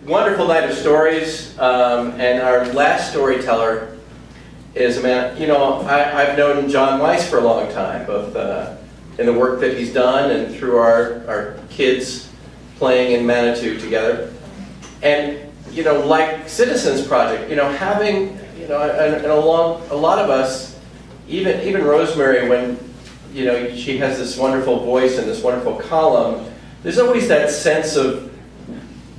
wonderful night of stories, and our last storyteller is a man, you know, I've known John Weiss for a long time, both in the work that he's done and through our kids playing in Manitou together. And, you know, like Citizens Project, you know, having, you know, and a lot of us, even Rosemary, when, you know, she has this wonderful voice and this wonderful column, there's always that sense of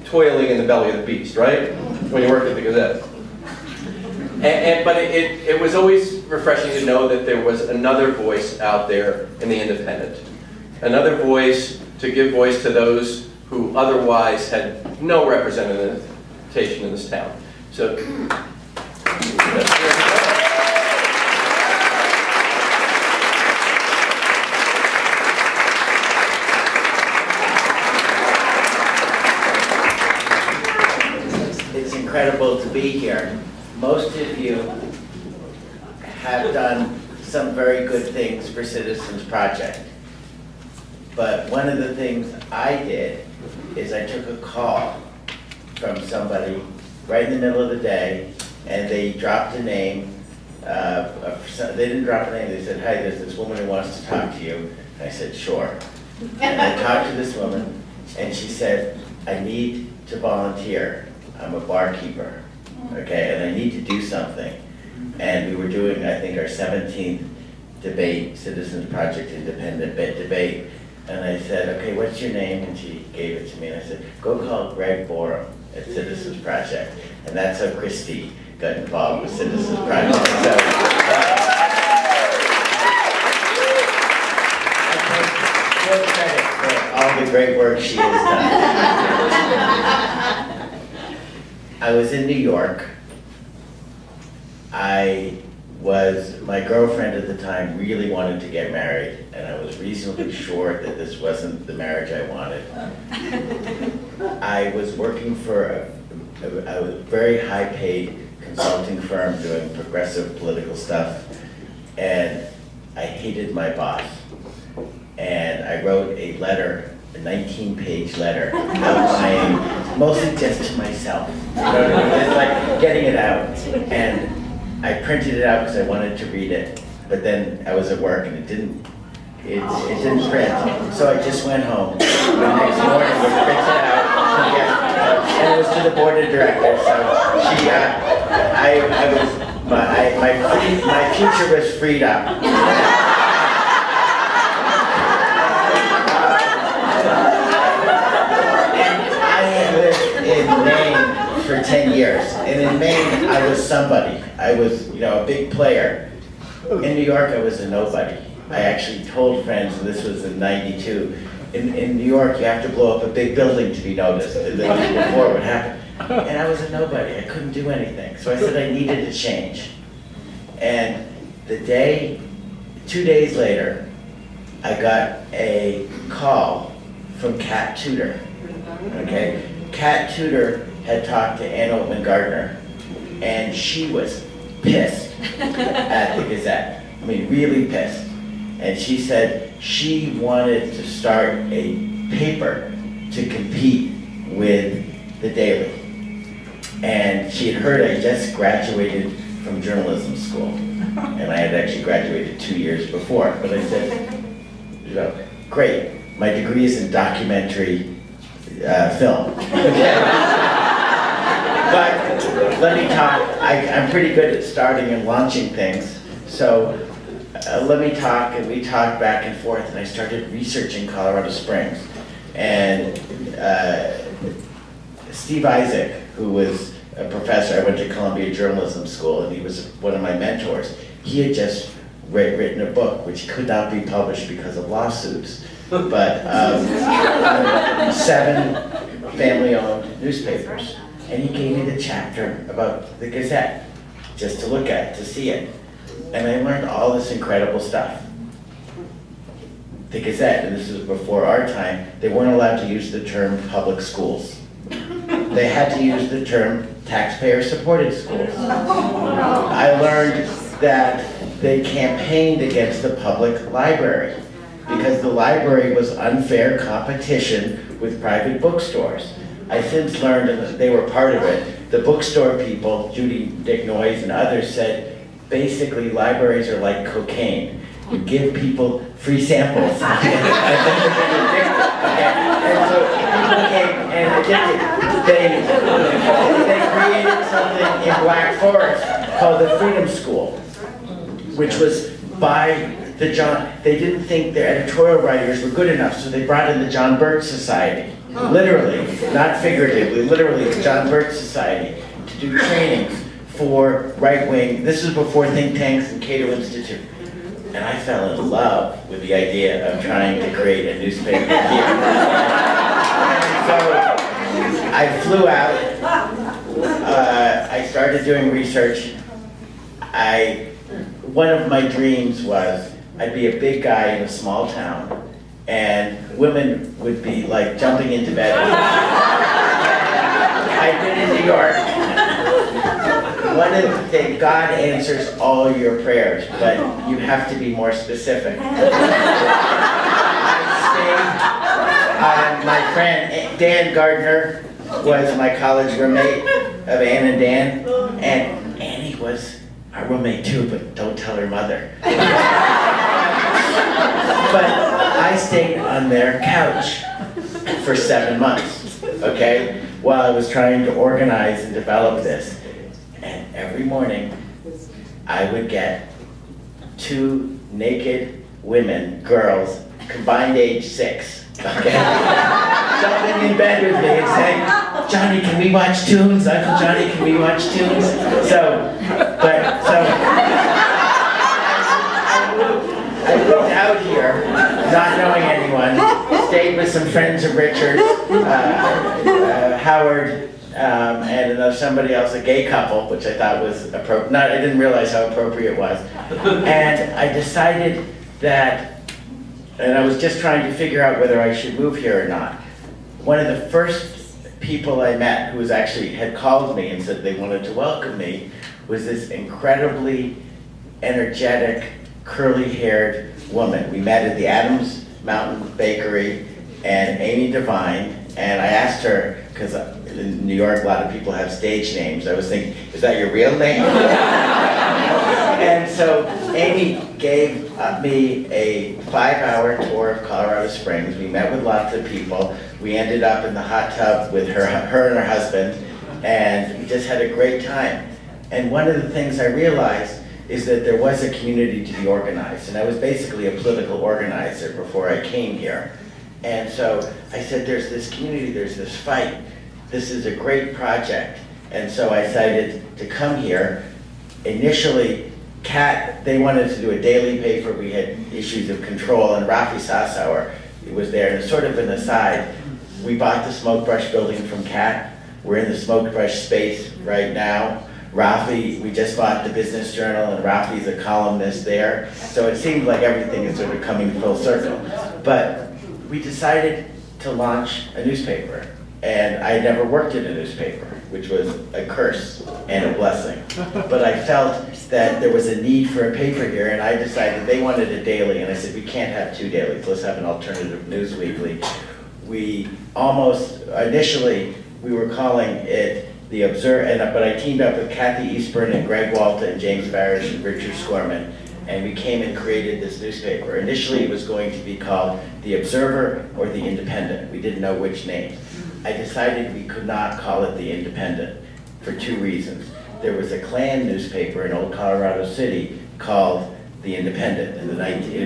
toiling in the belly of the beast, right? When you work at the Gazette. But it was always refreshing to know that there was another voice out there in the independent. Another voice to give voice to those who otherwise had no representation in this town. So, it's incredible to be here. Most of you have done some very good things for Citizens Project. But one of the things I did is I took a call from somebody right in the middle of the day, and they dropped a name. They didn't drop a name, they said, "Hi, there's this woman who wants to talk to you." And I said, "Sure." And I talked to this woman, and she said, "I need to volunteer. I'm a barkeeper, okay, and I need to do something." And we were doing, I think, our 17th debate, Citizens Project Independent debate. And I said, "Okay, what's your name?" And she gave it to me. And I said, "Go call Greg Borum at Citizens Project." And that's how Christy got involved with Citizens Project. So, I take full credit for all the great work she has done. I was in New York. My girlfriend at the time really wanted to get married, and I was reasonably sure that this wasn't the marriage I wanted. I was working for a very high-paid consulting firm doing progressive political stuff, and I hated my boss. And I wrote a letter, a 19-page letter, outlining, mostly just to myself. You know what I mean? It's like getting it out. And I printed it out because I wanted to read it, but then I was at work and it didn't print. So I just went home. The next morning we printed it out, and it was to the board of directors. So my future was freed up. In Maine for 10 years, and in Maine I was somebody. I was, you know, a big player. In New York I was a nobody. I actually told friends, and this was in '92, in New York you have to blow up a big building to be noticed, before it would happen. And I was a nobody. I couldn't do anything. So I said I needed to change. And 2 days later, I got a call from Kat Tudor. Okay? Kat Tudor had talked to Ann Oatman Gardner, and she was pissed at the Gazette. I mean, really pissed. And she said she wanted to start a paper to compete with the Daily. And she had heard I just graduated from journalism school, and I had actually graduated 2 years before. But I said, you know, great, my degree is in documentary film. But let me talk, I'm pretty good at starting and launching things. So let me talk, and we talked back and forth, and I started researching Colorado Springs. And Steve Isaac, who was a professor, I went to Columbia Journalism School, and he was one of my mentors. He had just written a book which could not be published because of lawsuits. But 7 family-owned newspapers. And he gave me the chapter about the Gazette, just to look at, to see it. And I learned all this incredible stuff. The Gazette, and this was before our time, they weren't allowed to use the term public schools. They had to use the term taxpayer-supported schools. I learned that they campaigned against the public library because the library was unfair competition with private bookstores. I since learned, and they were part of it, the bookstore people, Judy Dick Noyes and others, said basically libraries are like cocaine. You give people free samples, and then they get addicted. Okay? And so people came and addicted. They created something in Black Forest called the Freedom School, which was by the they didn't think their editorial writers were good enough, so they brought in the John Birch Society, literally, not figuratively, literally the John Birch Society, to do trainings for right-wing. This was before think tanks and Cato Institute. And I fell in love with the idea of trying to create a newspaper here. And so I flew out, I started doing research. One of my dreams was I'd be a big guy in a small town, and women would be like jumping into bed. I've been in New York. One of the things, God answers all your prayers, but you have to be more specific. My friend Dan Gardner was my college roommate of Ann and Dan, and Annie was our roommate too, but don't tell her mother. But I stayed on their couch for 7 months, okay, while I was trying to organize and develop this. And every morning, I would get 2 naked women, girls, combined age 6, okay? Jumping in bed with me and saying, Johnny, can we watch Tunes? Uncle Johnny, can we watch Tunes? I moved out here, not knowing anyone, stayed with some friends of Richard, Howard, and somebody else, a gay couple, which I thought was appropriate. I didn't realize how appropriate it was. And I decided that, and I was just trying to figure out whether I should move here or not. One of the first people I met who had called me and said they wanted to welcome me was this incredibly energetic, curly-haired woman. We met at the Adams Mountain Bakery, and Amy Devine, and I asked her, because in New York a lot of people have stage names, I was thinking, is that your real name? And so Amy gave me a 5-hour tour of Colorado Springs. We met with lots of people. We ended up in the hot tub with her and her husband, and we just had a great time. And one of the things I realized is that there was a community to be organized, and I was basically a political organizer before I came here. And so I said, there's this community, there's this fight, this is a great project. And so I decided to come here. Initially, they wanted to do a daily paper. We had issues of control, and Rafi Sassauer was there. And sort of an aside, we bought the Smoke Brush building from Cat. We're in the Smoke Brush space right now. Rafi, we just bought the Business Journal, and Rafi's a columnist there. So it seemed like everything is sort of coming full circle. But we decided to launch a newspaper. And I had never worked in a newspaper, which was a curse and a blessing. But I felt that there was a need for a paper here, and I decided they wanted a daily, and I said, we can't have 2 dailies, let's have an alternative news weekly. Initially, we were calling it The Observer, but I teamed up with Kathy Eastburn and Greg Walta and James Barish and Richard Scorman, and we came and created this newspaper. Initially, it was going to be called The Observer or The Independent. We didn't know which name. I decided we could not call it The Independent for 2 reasons. There was a Klan newspaper in Old Colorado City called The Independent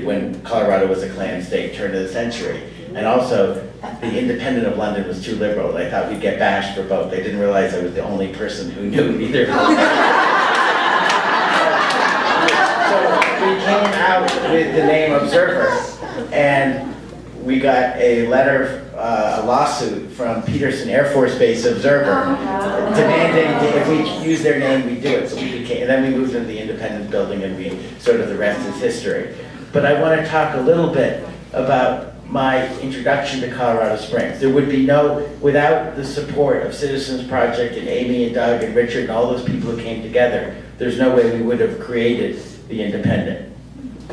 when Colorado was a Klan state, turn of the century. And also, The Independent of London was too liberal. I thought we'd get bashed for both. They didn't realize I was the only person who knew either. So we came out with the name Observer, and we got a letter, a lawsuit from Peterson Air Force Base Observer, demanding if we use their name, we do it. So and then we moved into the Independent building, and the rest is history. But I want to talk a little bit about my introduction to Colorado Springs. There would be without the support of Citizens Project and Amy and Doug and Richard and all those people who came together, there's no way we would have created the Independent.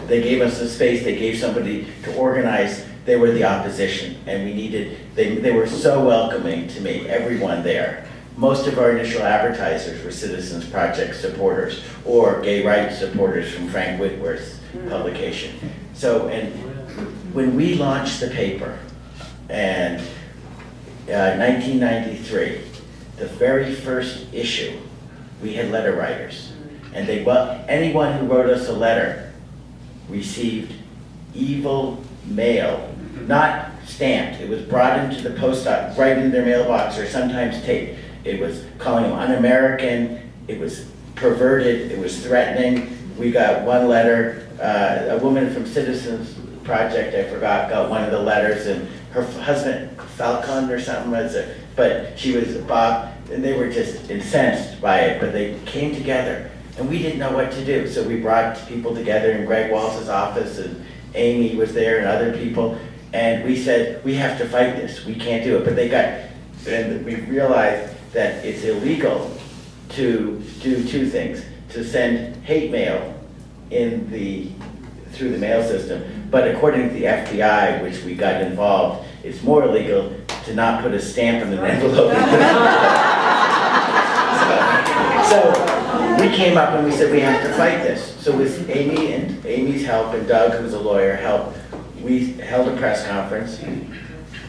They gave us the space, they gave somebody to organize they were the opposition, and we needed, they were so welcoming to me, everyone there. Most of our initial advertisers were Citizens Project supporters or gay rights supporters from Frank Whitworth's publication. So, and when we launched the paper, and 1993, the very first issue, we had letter writers. And they, well, anyone who wrote us a letter received evil mail, not stamped. It was brought into the post office, right in their mailbox, or sometimes taped. It was calling them un-American, it was perverted, it was threatening. We got one letter, a woman from Citizens Project, I forgot, got one of the letters, and her husband, Falcon or something, but she was Bob, and they were just incensed by it, but they came together, and we didn't know what to do. So we brought people together in Greg Waltz's office, and Amy was there, and other people, and we said, we have to fight this, we can't do it. But they got, and we realized that it's illegal to do two things, to send hate mail through the mail system, but according to the FBI, which we got involved, it's more illegal to not put a stamp in an envelope. So we came up and we said we have to fight this. So with Amy and Amy's help and Doug, who's a lawyer, help, we held a press conference.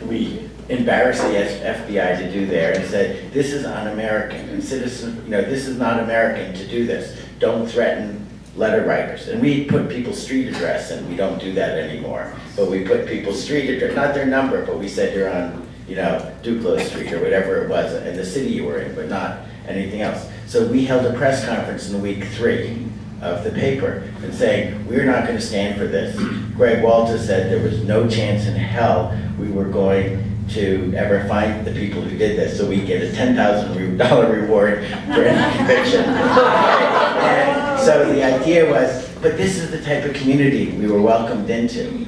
We embarrassed the FBI to do there and said, this is un-American, and citizens, you know, this is not American to do this. Don't threaten letter writers. And we put people's street address, and we don't do that anymore. But we put people's street address, not their number, but we said you're on, you know, Duclos Street or whatever it was, in the city you were in, but not anything else. So we held a press conference in week 3 of the paper and saying, we're not going to stand for this. Greg Walter said there was no chance in hell we were going to ever find the people who did this, so we get a $10,000 reward for any conviction. And so the idea was, but this is the type of community we were welcomed into.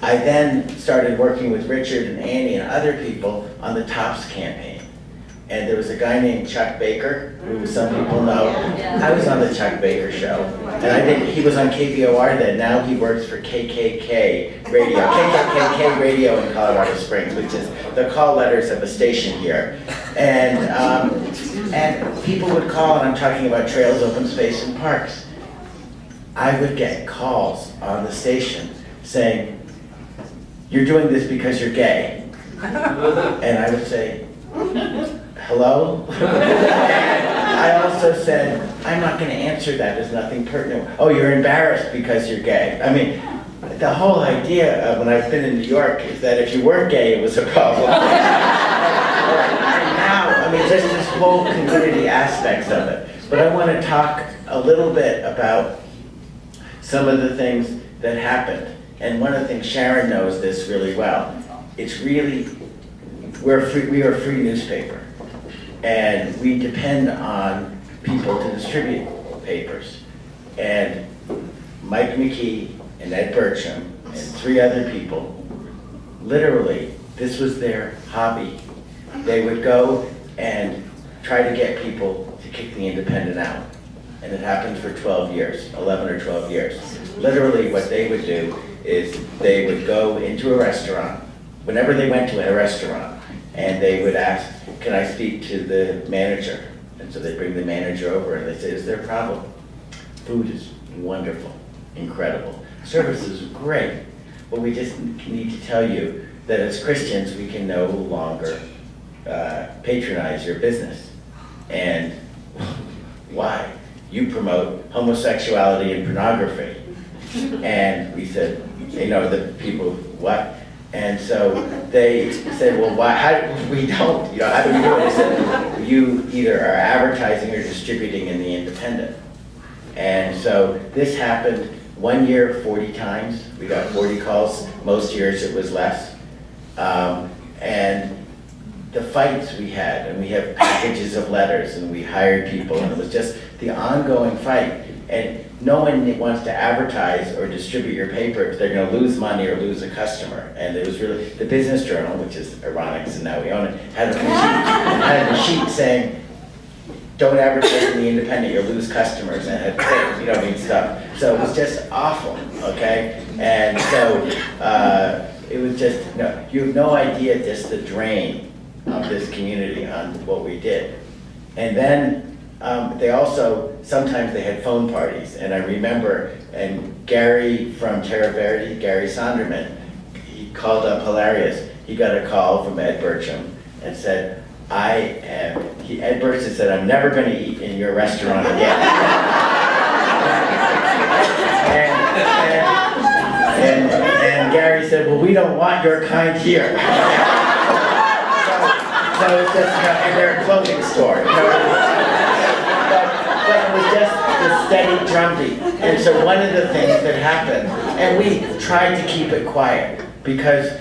I then started working with Richard and Annie and other people on the TOPS campaign. And there was a guy named Chuck Baker, who some people know. I was on the Chuck Baker show. And he was on KVOR then. Now he works for KKK Radio. KKK Radio in Colorado Springs, which is the call letters of a station here. And people would call, and I'm talking about trails, open space, and parks. I would get calls on the station saying, you're doing this because you're gay. And I would say, hello? I also said, I'm not going to answer that, there's nothing pertinent. Oh, you're embarrassed because you're gay. I mean, the whole idea of when I've been in New York is that if you weren't gay, it was a problem. And now, I mean, just this whole community aspects of it. But I want to talk a little bit about some of the things that happened. And one of the things, Sharon knows this really well, it's really, we are a free newspaper. And we depend on people to distribute papers. And Mike McKee and Ed Burcham and 3 other people, literally, this was their hobby. They would go and try to get people to kick the Independent out. And it happened for 12 years, 11 or 12 years. Literally what they would do is they would go into a restaurant, whenever they went to a restaurant, and they would ask, can I speak to the manager? And so they bring the manager over and they say, is there a problem? Food is wonderful, incredible. Service is great. Well, we just need to tell you that as Christians, we can no longer patronize your business. And why? You promote homosexuality and pornography. And we said, you know, the people, what? And so they said, well, why, we don't, you know, how do we do it? I said, you either are advertising or distributing in the Independent. And so this happened 1 year, 40 times. We got 40 calls. Most years it was less. And the fights we had, and we have packages of letters, and we hired people, and it was just the ongoing fight. And no one wants to advertise or distribute your paper if they're going to lose money or lose a customer. And it was really, the Business Journal, which is ironic, so now we own it, had a sheet saying, don't advertise in the Independent, you'll lose customers, and had, you know, stuff. So it was just awful, okay? And so it was just, you have no idea just the drain of this community on what we did. And then they also, sometimes they had phone parties, and I remember, and Gary from Terra Verde, Gary Sonderman, he called up hilarious. He got a call from Ed Burcham and said, Ed Burcham said, I'm never going to eat in your restaurant again. and Gary said, well, we don't want your kind here. So it's just, and they're a clothing store. But it was just the steady drumbeat. And so one of the things that happened, and we tried to keep it quiet, because,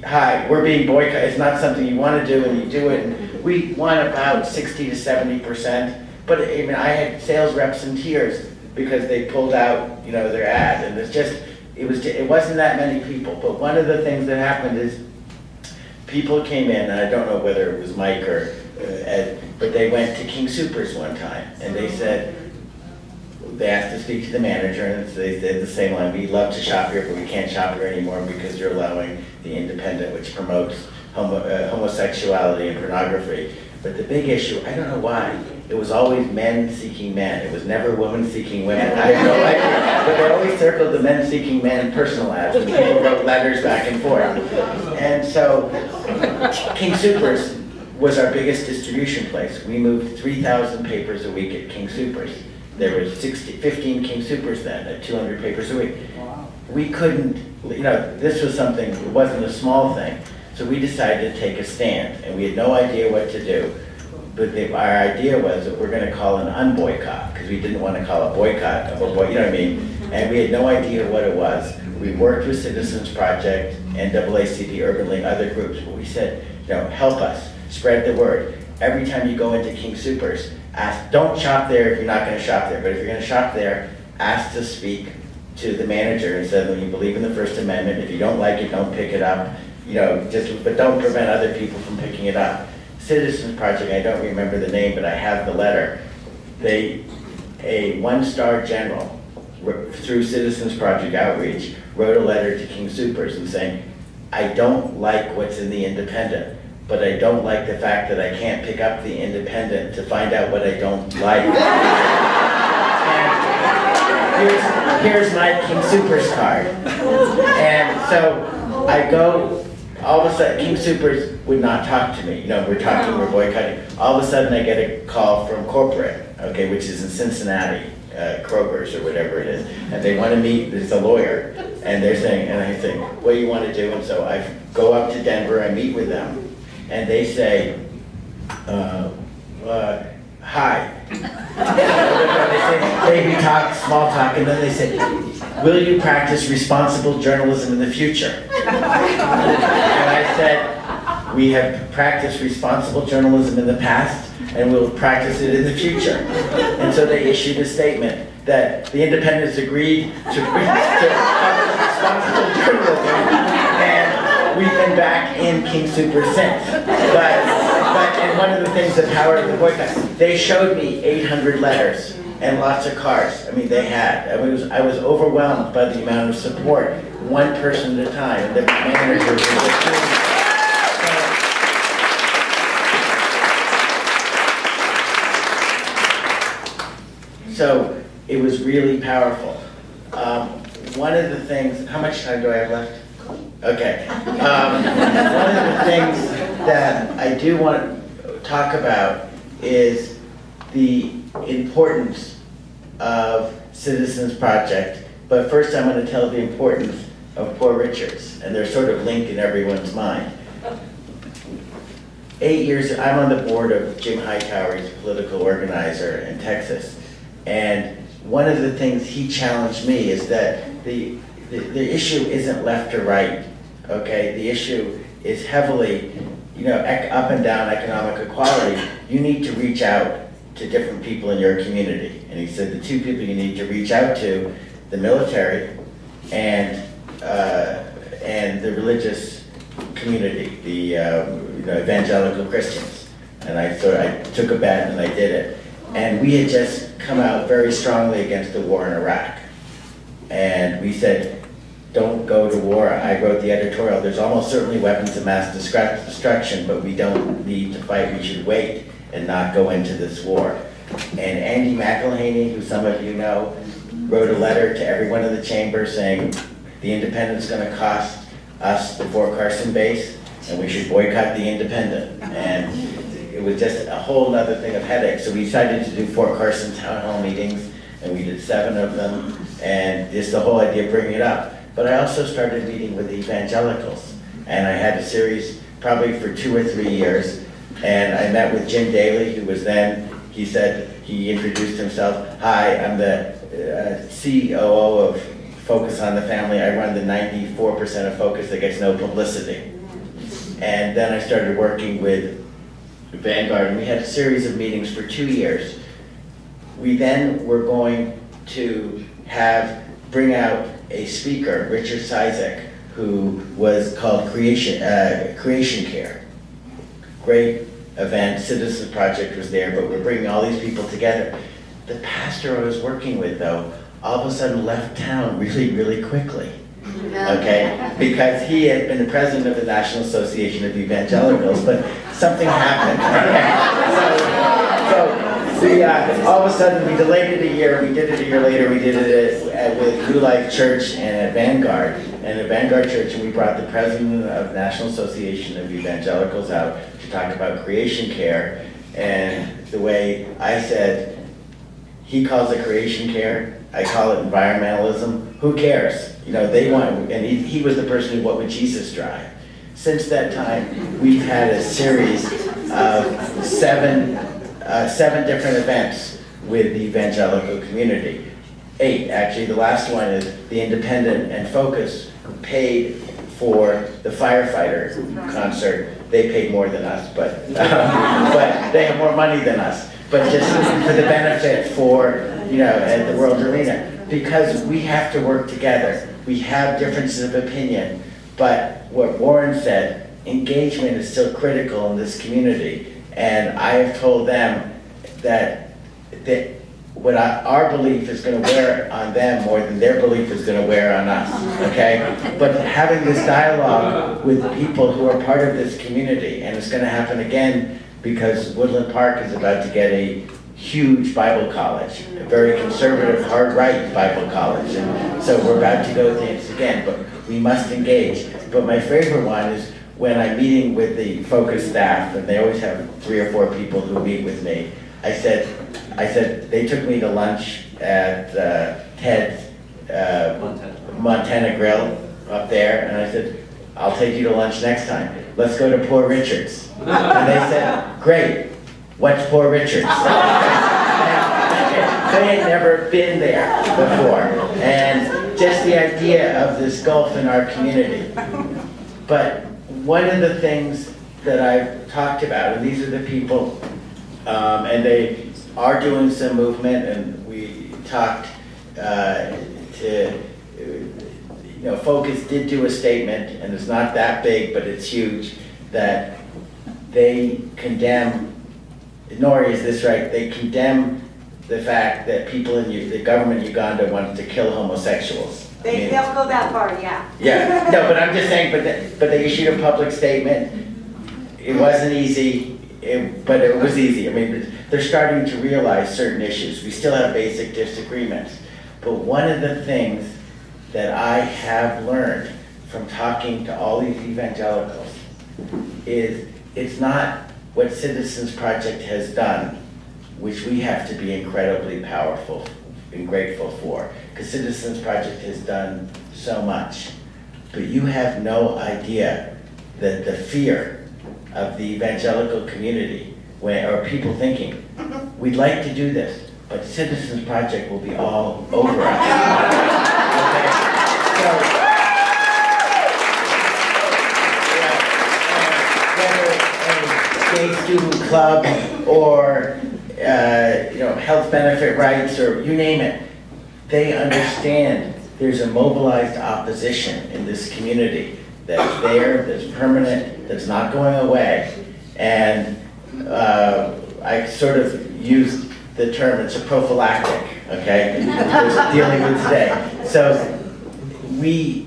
hi, we're being boycotted. It's not something you want to do, and you do it. And we won about 60 to 70%. But I mean, I had sales reps in tears because they pulled out, their ad, and it wasn't that many people. But one of the things that happened is people came in, and I don't know whether it was Mike or Ed, but they went to King Soopers one time, and they asked to speak to the manager, and they said the same line, we love to shop here, but we can't shop here anymore because you're allowing the independent, which promotes homosexuality and pornography. But the big issue, I don't know why, it was always men seeking men. It was never women seeking women. I have no idea. But they always circled the men seeking men personal ads, and people wrote letters back and forth. And so King Soopers was our biggest distribution place. We moved 3,000 papers a week at King Soopers. There were 15 King Soopers then, at 200 papers a week. We couldn't, this was something, it wasn't a small thing. So we decided to take a stand, and we had no idea what to do. But our idea was that we're going to call an unboycott, because we didn't want to call a boycott of a boycott, you know what I mean? And we had no idea what it was. We worked with Citizens Project, NAACP, Urban League, other groups, but we said, help us, spread the word. Every time you go into King Soopers, don't shop there if you're not going to shop there, but if you're going to shop there, ask to speak to the manager and say, well, you believe in the First Amendment, if you don't like it, don't pick it up, but don't prevent other people from picking it up. Citizens Project, I don't remember the name, but I have the letter. A one-star general, through Citizens Project Outreach, wrote a letter to King Soopers and saying, I don't like what's in the Independent, but I don't like the fact that I can't pick up the Independent to find out what I don't like. And here's my King Soopers card. And so I go, all of a sudden, King Soopers would not talk to me. We're boycotting. All of a sudden, I get a call from corporate, which is in Cincinnati, Kroger's or whatever it is, and they want to meet, there's a lawyer, and they're saying, and I say, what do you want to do? And so I go up to Denver, I meet with them, and they say, hi. They say, baby talk, small talk, and then they say, will you practice responsible journalism in the future? And I said, we have practiced responsible journalism in the past, and we'll practice it in the future. And so they issued a statement that the Independents agreed to responsible journalism, and we've been back in King Soopers since. And one of the things that powered the boycott, they showed me 800 letters and lots of cards. I mean, they had. I was overwhelmed by the amount of support, one person at a time, and the manager was just so it was really powerful. One of the things, how much time do I have left? Okay. One of the things that I do want to talk about is the importance of Citizens Project. But first I'm going to tell the importance of Poor Richards, and they're sort of linked in everyone's mind. 8 years, I'm on the board of Jim Hightower's political organizer in Texas. And one of the things he challenged me is that the issue isn't left or right, okay? The issue is heavily, up and down economic equality. You need to reach out to different people in your community. And he said the two people you need to reach out to, the military and the religious community, the evangelical Christians. And I took a bet and I did it. And we had just come out very strongly against the war in Iraq. And we said, don't go to war. I wrote the editorial. There's almost certainly weapons of mass destruction, but we don't need to fight. We should wait and not go into this war. And Andy McElhaney, who some of you know, wrote a letter to everyone in the chamber saying the Independent is going to cost us the Fort Carson base, and we should boycott the Independent. And it was just a whole other thing of headache. So we decided to do Fort Carson town hall meetings, and we did 7 of them, and just the whole idea of bringing it up. But I also started meeting with evangelicals, and I had a series probably for 2 or 3 years, and I met with Jim Daly, who was then, he introduced himself. Hi, I'm the COO of Focus on the Family. I run the 94% of Focus that gets no publicity. And then I started working with Vanguard, and we had a series of meetings for 2 years. We then were going to bring out a speaker, Richard Cizik, who was called Creation Care. Great event, Citizens Project was there, but we're bringing all these people together. The pastor I was working with, though, all of a sudden left town really, really quickly. Okay, because he had been the president of the National Association of Evangelicals, but something happened. So all of a sudden we delayed it a year. We did it a year later. We did it with New Life Church and at Vanguard, and at Vanguard Church, and we brought the president of National Association of Evangelicals out to talk about creation care. And the way I said, he calls it creation care, I call it environmentalism. Who cares? You know, they want, and he was the person who, what would Jesus drive? Since that time, we've had a series of seven different events with the evangelical community. 8, actually. The last one is the Independent and Focus paid for the firefighter concert. They paid more than us, but they have more money than us. But just for the benefit for, you know, at the World Arena. Because we have to work together. We have differences of opinion, but what Warren said, engagement is still critical in this community. And I have told them that what our belief is going to wear on them more than their belief is going to wear on us, okay? But having this dialogue with people who are part of this community, and it's going to happen again because Woodland Park is about to get a huge Bible college, a very conservative, hard-right Bible college. And so we're about to go through this again, but we must engage. But my favorite one is when I'm meeting with the Focus staff, and they always have 3 or 4 people who meet with me. I said they took me to lunch at Ted's Montana Grill up there, and I said, I'll take you to lunch next time. Let's go to Poor Richard's. And they said, great. What's Poor Richard's? They had never been there before. And just the idea of this gulf in our community. But one of the things that I've talked about, and these are the people, and they are doing some movement, and we talked Focus did do a statement, and it's not that big, but it's huge, that they condemn, nor is this right, they condemn the fact that people in the government of Uganda wants to kill homosexuals. They'll go that far, yeah. Yeah, no, but I'm just saying, but they issued a public statement. It wasn't easy, but it was easy. I mean, they're starting to realize certain issues. We still have basic disagreements. But one of the things that I have learned from talking to all these evangelicals is it's not what Citizens Project has done, which we have to be incredibly powerful and grateful for, because Citizens Project has done so much. But you have no idea that the fear of the evangelical community, or people thinking, we'd like to do this, but Citizens Project will be all over us. Okay? So, whether a gay student club or health benefit rights, or you name it, they understand there's a mobilized opposition in this community that's there, that's permanent, that's not going away. And I sort of used the term, it's a prophylactic, okay, dealing with today. So we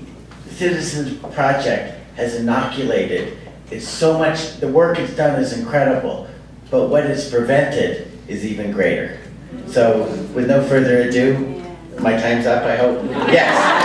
Citizens Project has inoculated. It's so much, the work it's done is incredible, but what it's prevented is even greater. So with no further ado, my time's up, I hope. Yes.